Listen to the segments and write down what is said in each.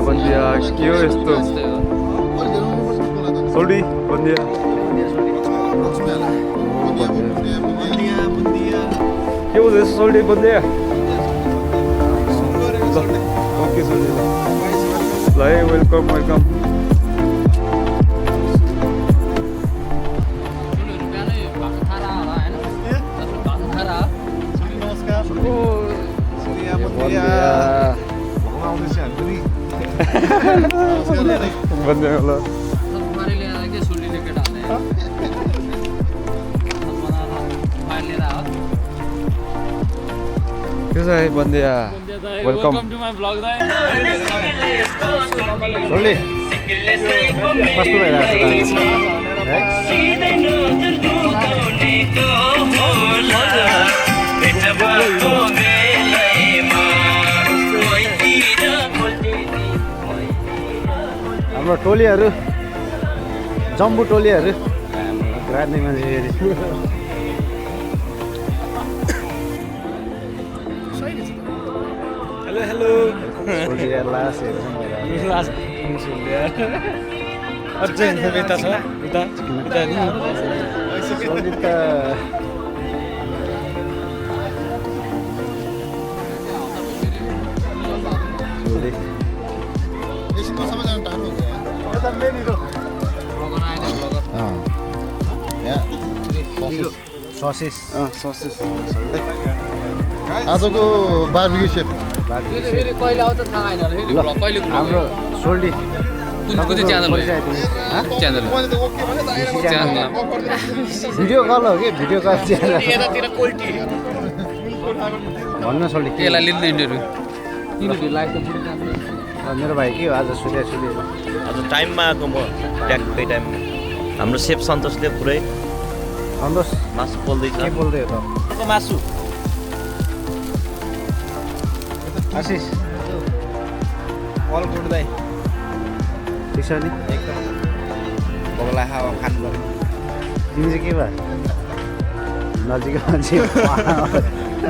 Buen día. ¿Qué es esto? Soldi, buen día. ¿Qué es eso, Soldi? Buen día. Okay, Soldi. Welcome. कैसा है बंदिया? Welcome two my blog दाइ Soldi कस्तो भइरहेको हाम्रो टोलीहरू जम्बू टोलीहरू राजनीति मान्छे हेलो ससेस आजको बारबिक्यू सेफ कहिले आउँछ थाहा छैन कहिले हाम्रो सोल्डी कुन च्यानल च्यानल भिडियो कल हो कि भिडियो कल च्यानल यतातिर क्वालिटी भन्न सोल्डी यसलाई लिँदैन इन्टरभ्यू लाइभ त मेरो भाइ के हो आज सुत्या आज टाइममा आएको म ट्याक्कै टाइममा हाम्रो सेफ सन्तोषले पुरै सन्तोष मासु पोल्दैछ के बोल्दै हो त मासु आशिष अल गुड दाइ ठिक छ नि एकदम बगला हावा खानु पर्यो तिमी चाहिँ के भयो नजिकै मान्छे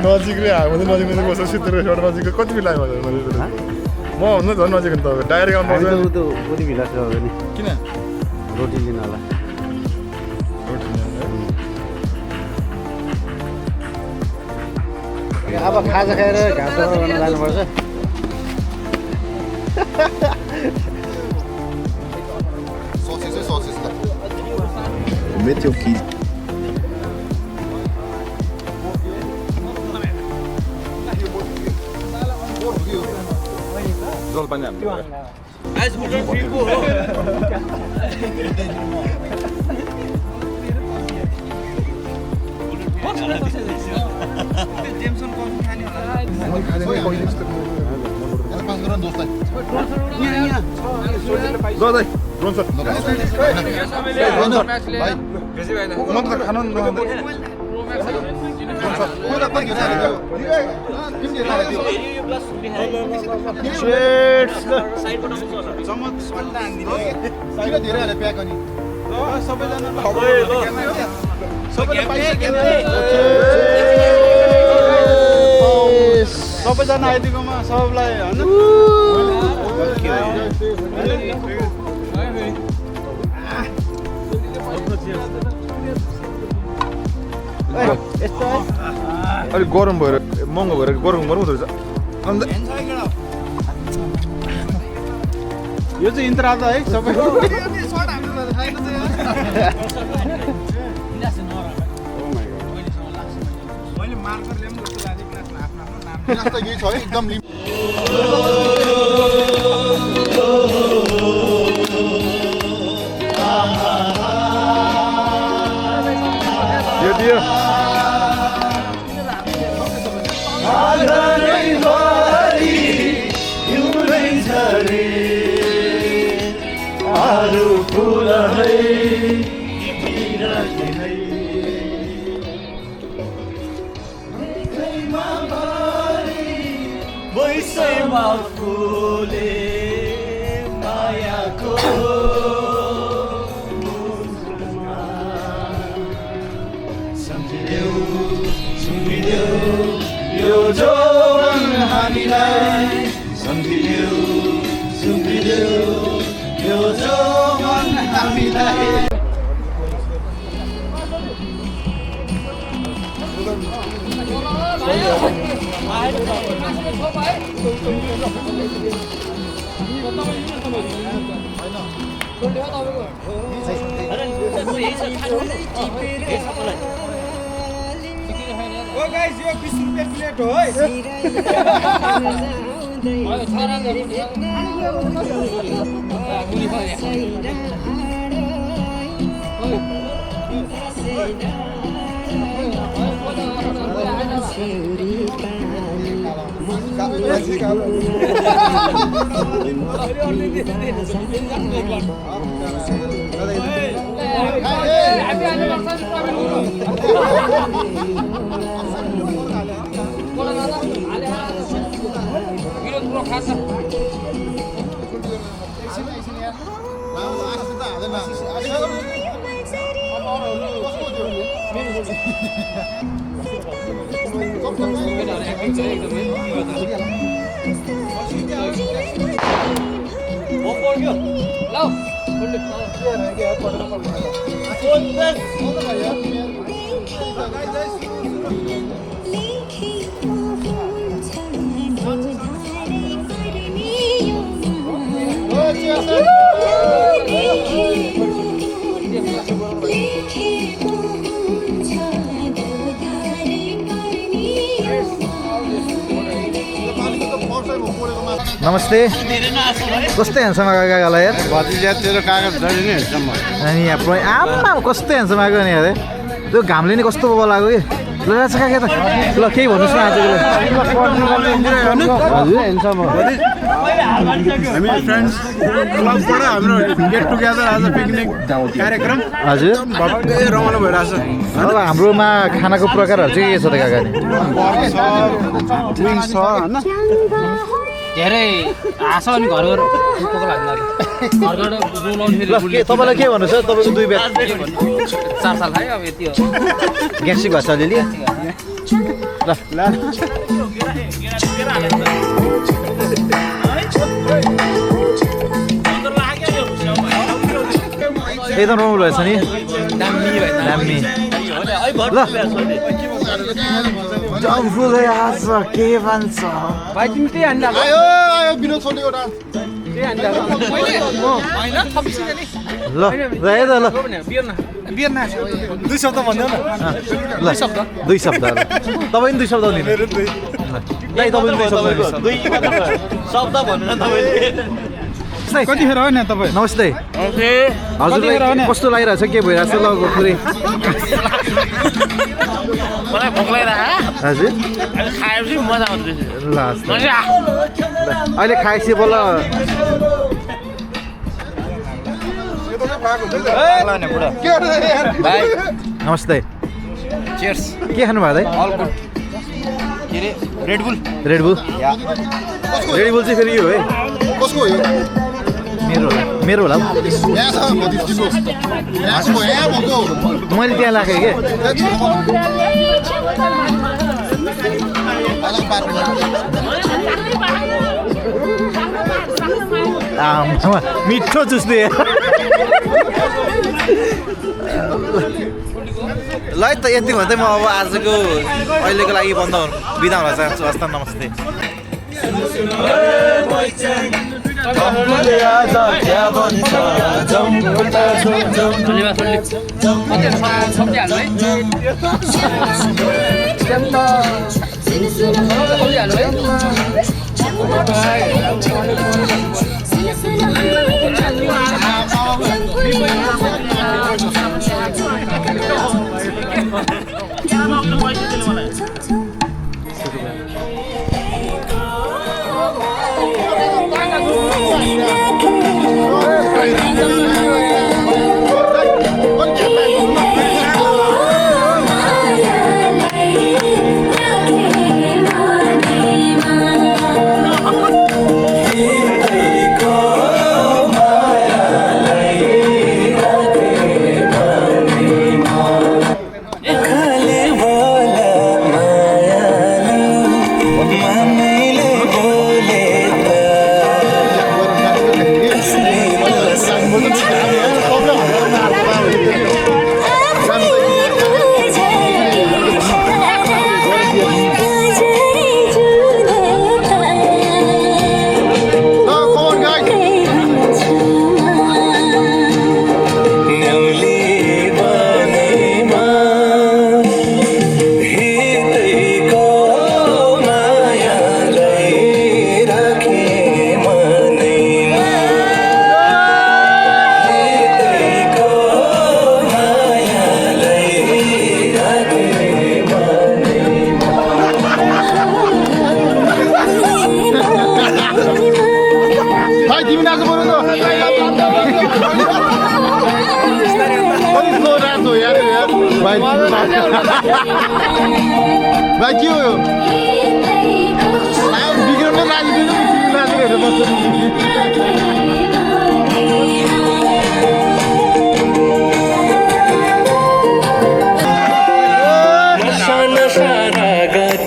नजिकै आएको त नजिक बस्छ सिद्धि रेस्टुरेन्ट नजिक कति बेला आयो म भन्नु झन् नजिक नि तपाईँ डाइरेक्ट आउनु बुढी भिला छ नि किन रोटी लिन होला अब खाजा खाएर घाँस गर्न जानुपर्छ ससेस मेथ्यो कि जलपानी सबैजना आइदिएकोमा सबलाई अलिक गरम भएर महँगो भएर गरम हुँदो रहेछ अन्त यो चाहिँ इन्त्रा त है सबै एकदम नमस्ते कस्तो ह्यान्डसम आएको काकालाई यार भतिजा तेरो कागज धरि नै हेर्छ म अनि यहाँ आम्मा कस्तो ह्यान्डसम आएको नि अरे त्यो घामले नि कस्तो बबल आएको कि ल राज काका त ल केही भन्नुहोस् न आजको हामी फ्रेन्ड्स क्लबबाट हाम्रो गेट टुगेदर आज पिकनिक कार्यक्रम हजुर भव्य रमाइलो भइरहेछ अब हाम्रोमा खानाको प्रकारहरू चाहिँ के छ त काका नि विङ्स छ होइन धेरै हाँस अनि घर घर तपाईँलाई के भन्नु छ तपाईँको 2 ब्याग 4 साल खायो अब यति हो ग्यास्ट्रिक भएको छ अलिअलि ल एकदम रमाइलो भएछ नि दामी ल जम्फुले आछ के भन्छ भाइ तिमी त्यही हान्दा आयो आयो विनोद छोडेको डान्स ल रहे त ल दुई शब्द भन्नु न ल 2 शब्द तपाईँ नि 2 शब्द दिनु दाइ तपाईँ नि 2 शब्द शब्द भन्नु न तपाईँले कतिखेर हो नि तपाईँ नमस्ते हजुरलाई कस्तो लागिरहेछ के भइरहेछ ल पुरै मलाई भोक लागिरहेको हजुर खाएपछि मजा आउँछ ल अहिले खाएपछि बल्ल नमस्ते चियर्स के खानु भएको दाइ के अरे रेडबुल रेडबुल रेडबुल चाहिँ फेरि यो है कसको हो यो मेरो होला यहाँ छ भतिज दिनुहोस् यहाँको यहाँ भएको मैले त्यहाँ राखेँ के आमा मिठो जुस दिए ल है त यति भन्दै म अब आजको अहिलेको लागि बन्द बिदा हुन चाहन्छु हस् त नमस्ते भाइ भाइ के हो यो बिग्रन राजनीति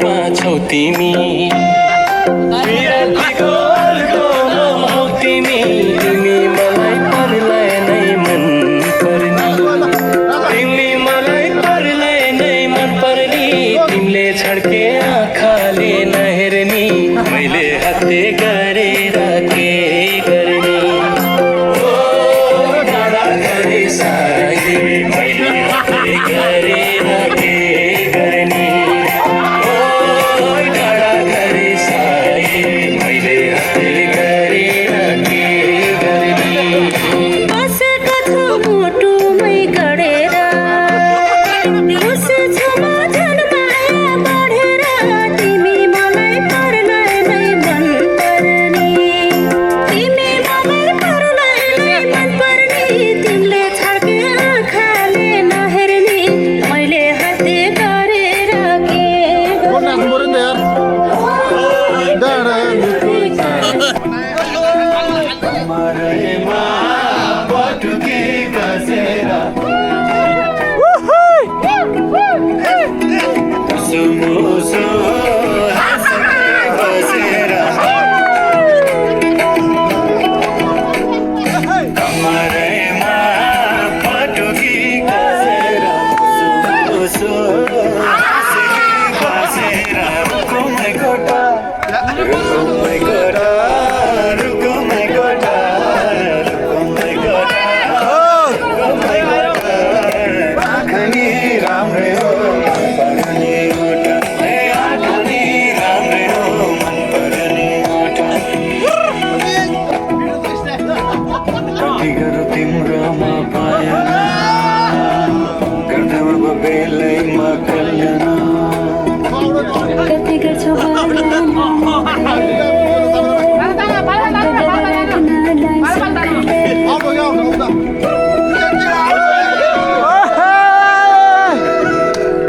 बस्छ तिमी तिमी मलाई परलाई नै मन पर्ने तिमी मलाई परलाई नै मन पर्ने तिमीले छड्के आँखाले नहेर्ने मैले हत्ते गरेर के गर्ने डाँडा गरे सागे मैले हत्ते गरेर के गर्ने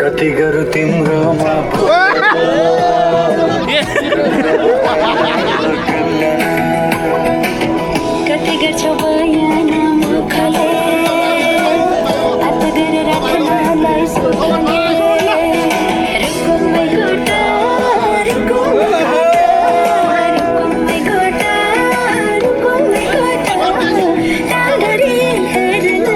कति गरौँ तिम्रोमा कति गर्छौ बयान मुखले हात गरेर राख्नलाई सोध्ने रुकुमै गोटा रुकुमै गोटा टाढरी हेर्न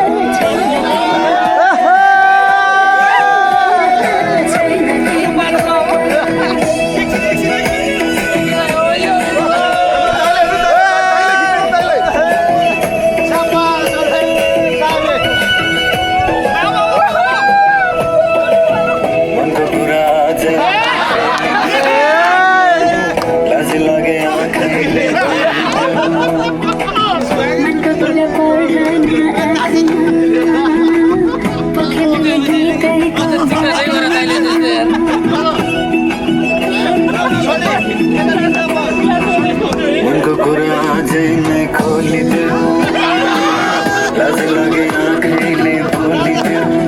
उनको कुरा अझै नै खोलिदेऊ लाज लागे आँखैले बोलिदेऊ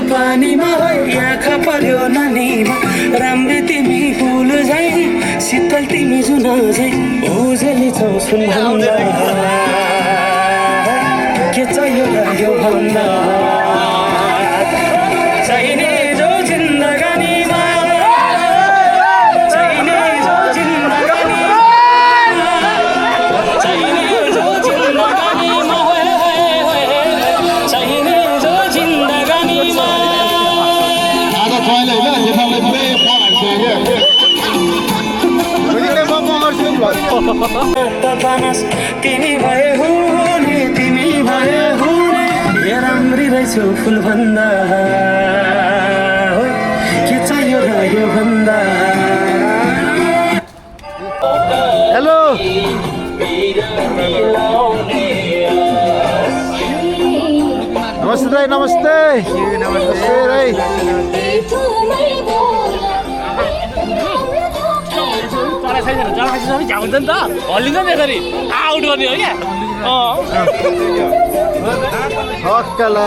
पानीमा आँखा पर्यो नानीमा राम्रो तिमी फुल झै शीतल तिमी जुन झै ओझेली छौ सुन भन्दा के चाहियो लाग्यो भन्दा चाहिने जो जिन्दगानीमा चाहिने जो जिन्दगानीमा चाहिने जो जिन्दगानीमा चाहिने जो जिन्दगानीमा आज खुवाइले होइन नेपालले पुरै तिमी भए हुने तिमी भए हुने हे राम्री रहेछौ फुल भन्दा के चाहियो र यो भन्दा हेलो नमस्ते दाइ नमस्ते नमस्ते दाइ झ्याउँछ नि त हल्लिन्छ नि यसरी आउट गर्ने हो क्या हक्कला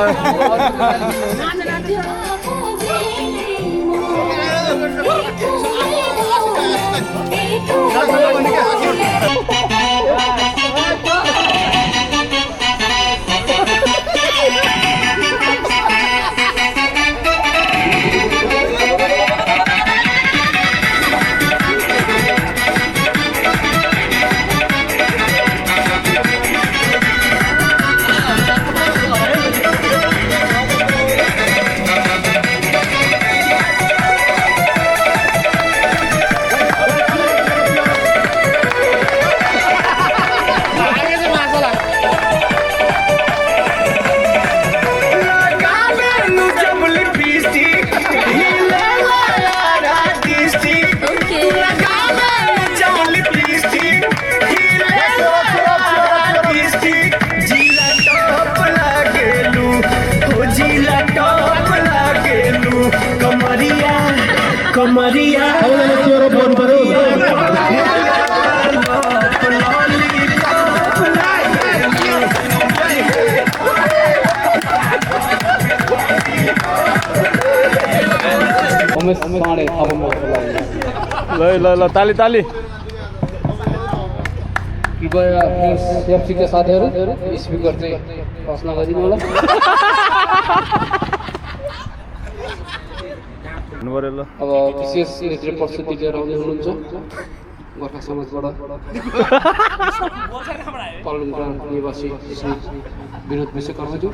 कमरिया ल ताली ताली कृपया सेफ्टीका साथीहरू स्पिकर चाहिँ प्रश्न गरिदिनु होला अब विशेष नेतृत्व प्रस्तुति लिएर आउँदै हुनुहुन्छ गोर्खा समाजबाट पालुङग्राम निवासी श्री विनोद विश्वकर्माज्यू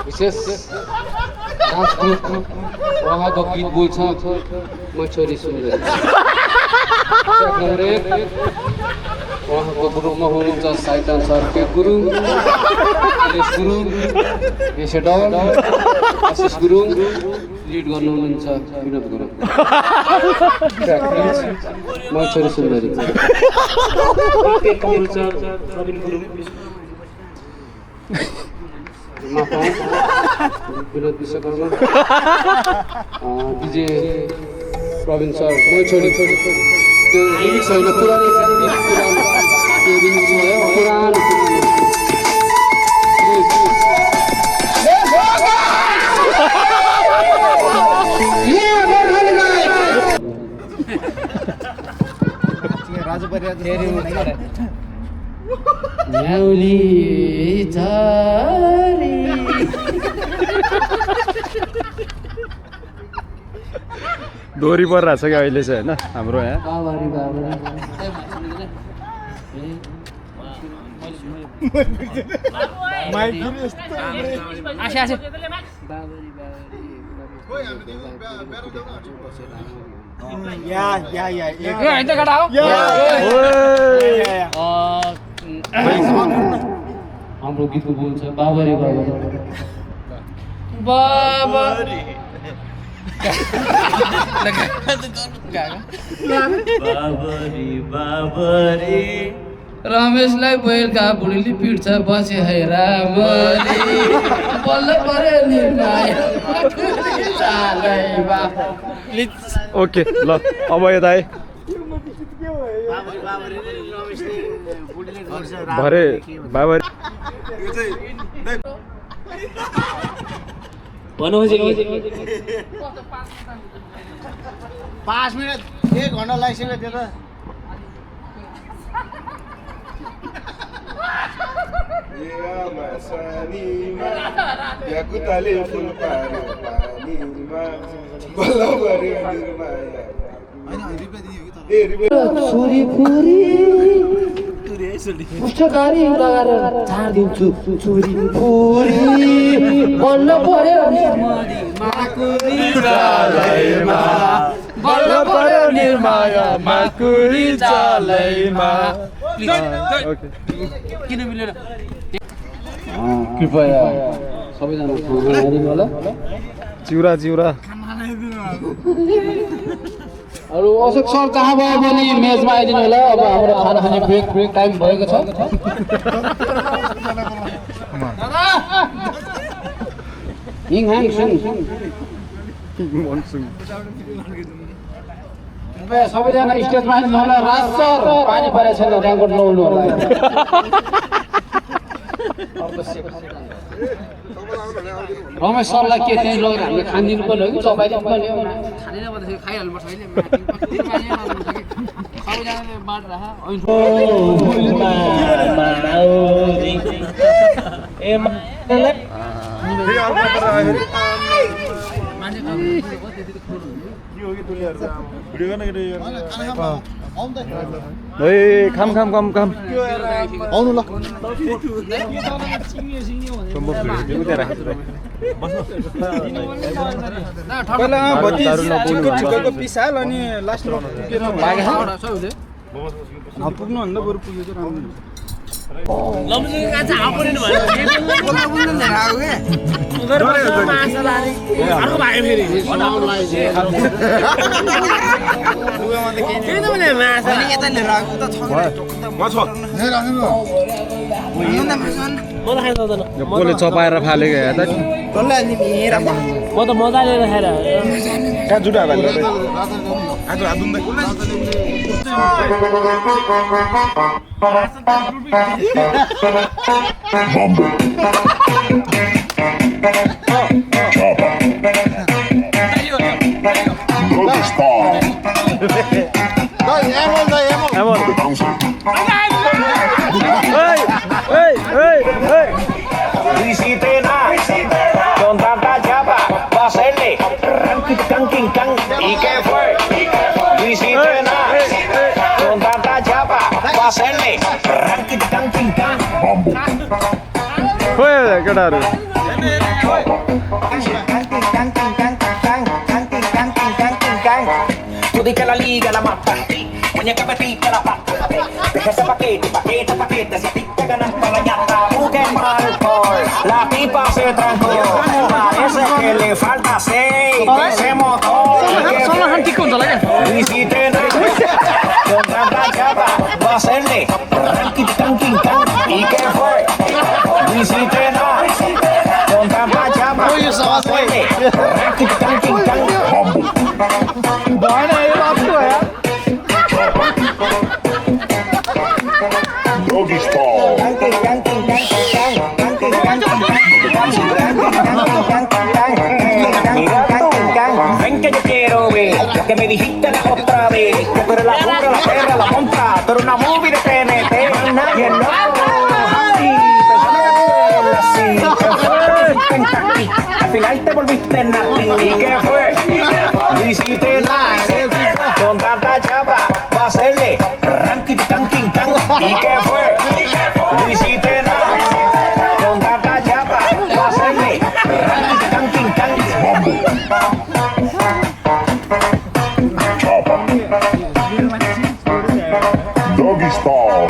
विशेष डान्स ग्रुप उहाँको गीत बोल्छ म छोरी सुन्दै उहाँको ग्रुपमा हुनुहुन्छ साइड डान्सर के गुरुङ दिनेश गुरुङ एसेडल आशिष गुरुङ लिड गर्नु हुनुहुन्छ विनोद गुरुङ म छोरी सुन्दरी प्रवीण गुरुङ विनोद विश्वकर्मा डिजे प्रवीण सर म छोरी त्यो रिमिक्स होइन पुरानो त्यो रिमिक्स भयो पुरानो न्याउली झारी दोहोरी परिरहेछ क्या अहिले चाहिँ होइन हाम्रो यहाँ बाबारी बाबा आसे आसे बाबारी हाम्रो गीतको बोल छ बाबरी बाबरी बाबरी बाबरी बाबरी रमेशलाई बैलका बुढीले पिट्छ बसे है रामरी बल्ल पऱ्यो निर्माया ओके ल अब यता आए भरे बाबरी भन्नुहोस् 5 मिनट 1 घन्टा लागिसक्यो त्यो त छोरी पुरी पुष्टकारी लगाएर छाडिदिन्छु छोरी पुरी बल्ल पर्यो बल्ल पर्यो निर्माण समयमा कुरी चालैमा किन मिलेन कृपया सबैजना खाना हेरिनु होला चिउरा चिउरा अरू अशोक सर कहाँ भयो भने मेजमा आइदिनु होला अब हाम्रो खाना खाने ब्रेक टाइम भएको छ हिङ हाङ सुङ सबैजना स्टेजमा आइदिनु होला राज सर पानी परेको छैन ऱ्याङ्कोट नउल्नु होला रमेश सरलाई के त्यहीँ लगेर हामीले खानिदिनु पर्ने हो कि चपाइदिनु पर्ने हो खानेर भन्दाखेरि खाइहाल्नुपर्छ अहिले सबैजनाले बाँड राख खाम खाम खाम खाम आउनु ल पहिला चिक्को पिस हाल अनि लास्ट नपुग्नुभन्दा बरु पुगेको राम्रो कसले चपाएर फालेको हेर्दा म त मजाले खाएर कहाँ जुटा Luisitena, con tanta chapa, va a hacerle ¿y qué fue? Luisitena, con tanta chapa, va a hacerle केटाहरू Tú di que la liga la mata, muñeca petita la pata. Deja ese paquete, si a ti te ganas para la llanta, busque mal por la pipa se trancó. Parece que le falta aceite ese motor. Luisitena, con tanta chapa, va a hacerle ¿y qué fue? Luisitena, con tanta chapa, va a hacerle Doggy style. Ven que yo quiero ver lo que me dijiste la otra vez. Que tú eres la burra, la perra, la monta. Tú eres una movie de TNT. Nadie no. Al final te volviste nati. ¿Y qué fue? Hiciste nada. Con tanta chapa va a hacerle ranking, tanking, tan. ¿Y qué fue? Hiciste nada. Con tanta chapa va a hacerle ranking, tanking, tan. Doggy style.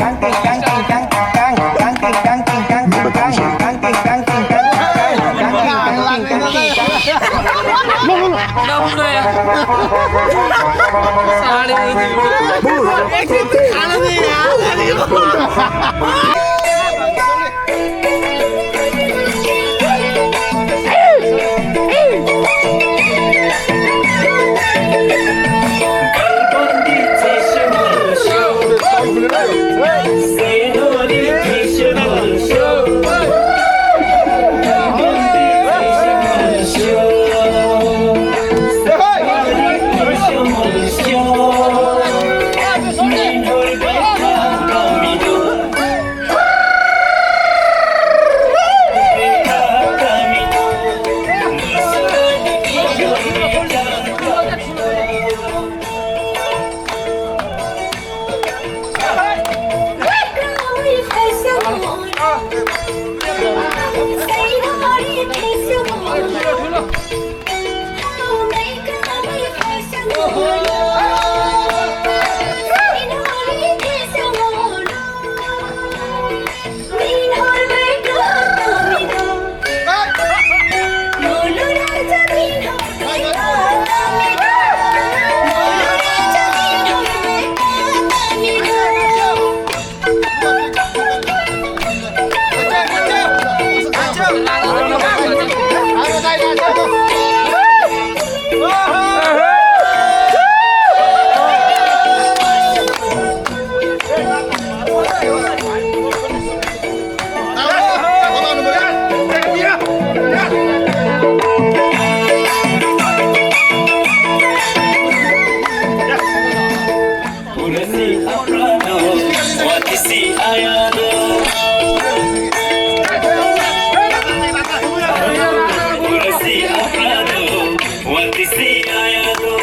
ले आया दो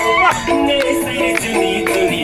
मेरे से चुनी चुनी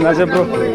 Gracias, bro.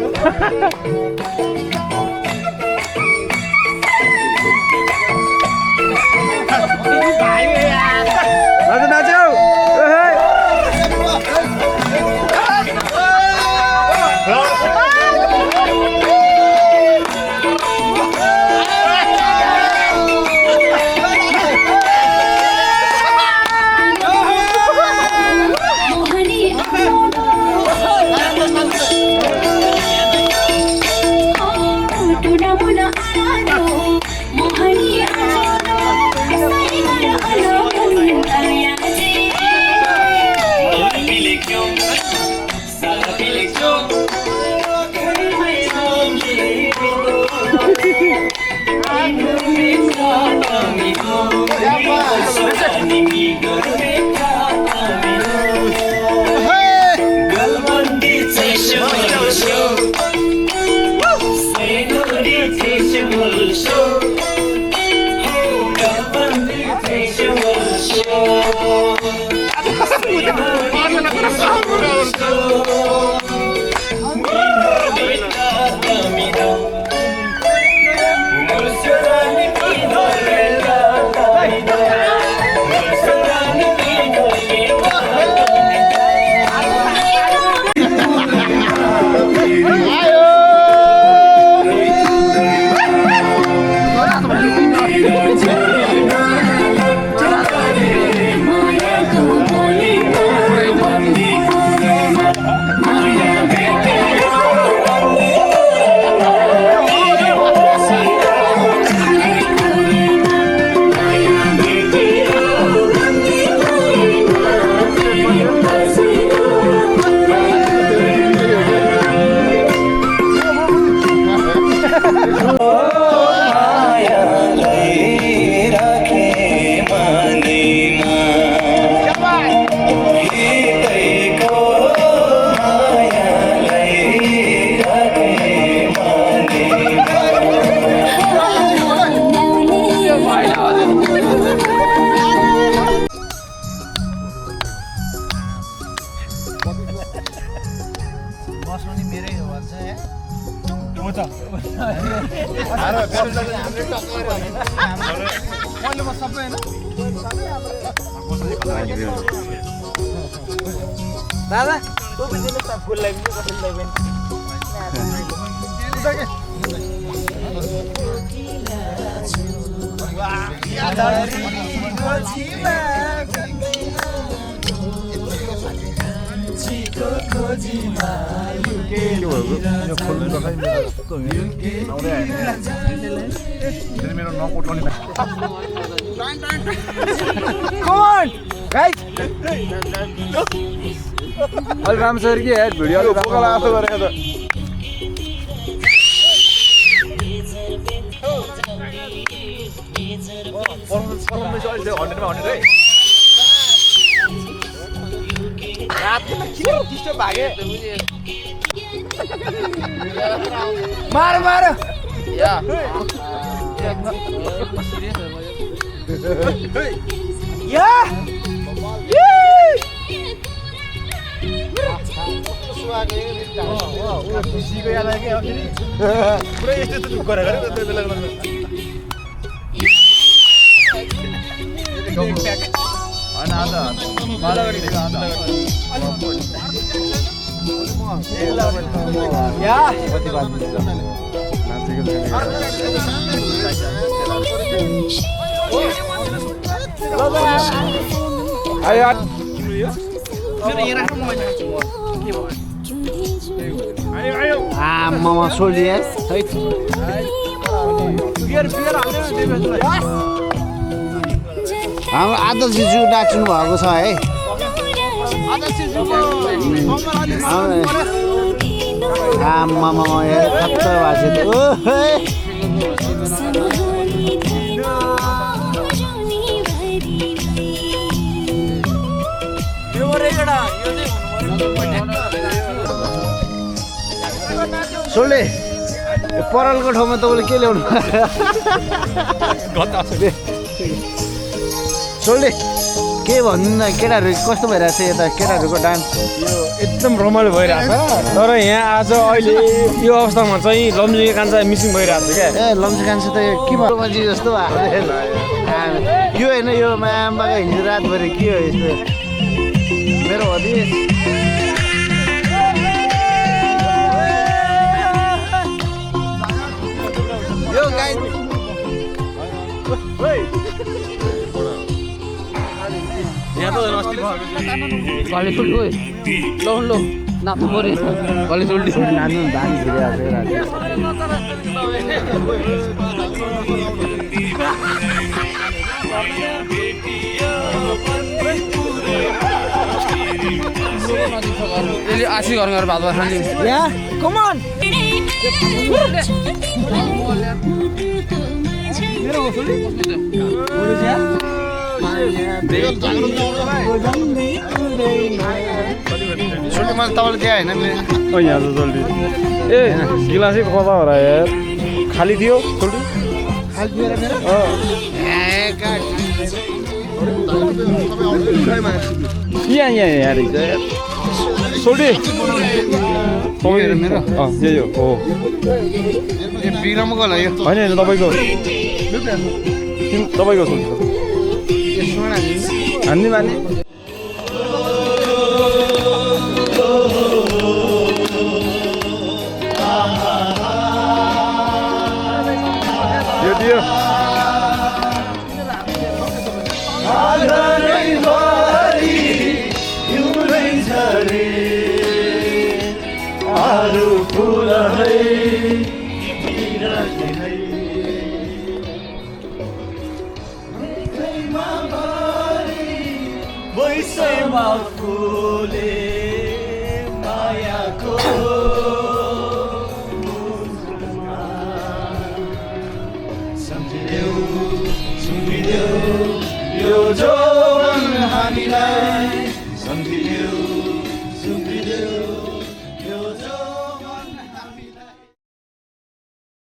दादा तू भी दिने सब फुल line में बस लाइन राम सर की है वीडियो मार मार या खुसीको याद आयो क्या पुरै यस्तो त दुख गरेर त्यो बेला हैन आधा मालागडी आधा या कति बात आमामा सोल्डिए हाम्रो आदर्श जिजु नाच्नु भएको छ है आमामा खत्तर भएको सोल्डे परालको ठाउँमा तपाईँले के ल्याउनु सोल्डे के भन्नु न केटाहरू कस्तो भइरहेको छ यता केटाहरूको डान्स यो एकदम रमाइलो भइरहेछ तर यहाँ आज अहिले यो अवस्थामा चाहिँ लम्जुके कान्छा मिसिङ भइरहेको छ क्या ए लम्ची कान्छा त के भयो मान्छे जस्तो भएको यो होइन यो मामाको हिजो रातभरि के हो यस्तो मेरो हदिस यो गाई यहाँ त अस्ति गले सुल्टी लो नाच्नु पऱ्यो गले सुल्टी नानु धानी फिरिरहेको यसले आशी गरेर भात भात खाने यहाँ कमान सोल्टी मैले तपाईँले दिए होइन यहाँ छ सोल्टी ए गिलासै कता हो र यार खाली थियो सोल्टी यहाँ यार सोल्टी मेरो यही हो बिग्रम गयो यो होइन होइन तपाईँको सोल्टी हान्ने माने दियो यो जोवन हामीलाई सम्झिदेऊ